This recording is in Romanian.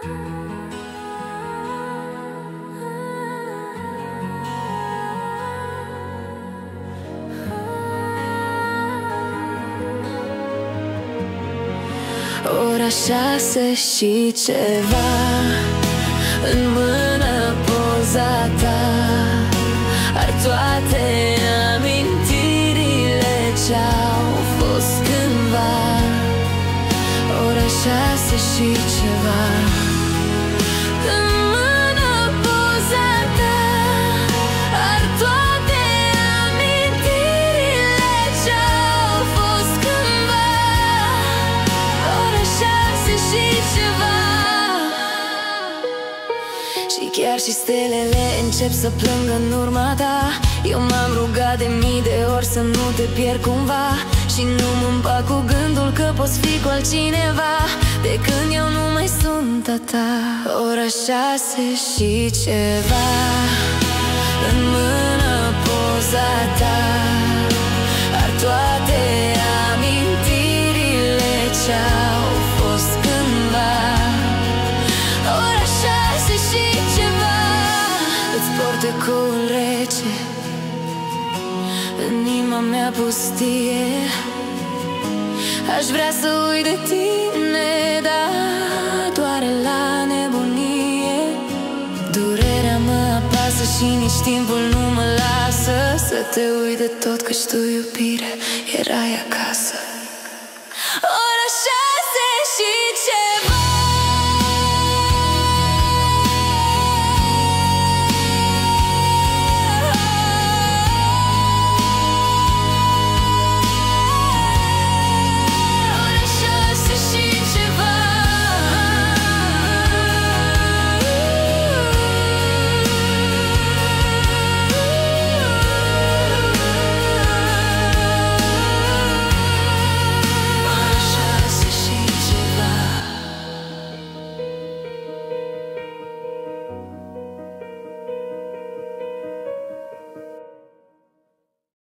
Ora 6 și ceva, în mână poza ta, ar toate amintirile ce-au fost cândva. Ora 6 și ceva, în mână poza ta, ar toate amintirile ce-au fost cândva. Ora 6 și ceva, și chiar și stelele încep să plângă în urma ta. Eu m-am rugat de mii de ori să nu te pierd cumva, și nu-mi împac cu gândul că poți fi cu altcineva, de când eu nu mai sunt a ta. Ora 6 și ceva, în mână poza ta, ar toate amintirile ce-au fost cândva. Ora 6 și ceva, îți port ecoul rece în inima mea pustie. Aș vrea să uit de tine, dar doare la nebunie. Durerea mă apasă și nici timpul nu mă lasă să te uit de tot, căci tu, iubire, erai acasă.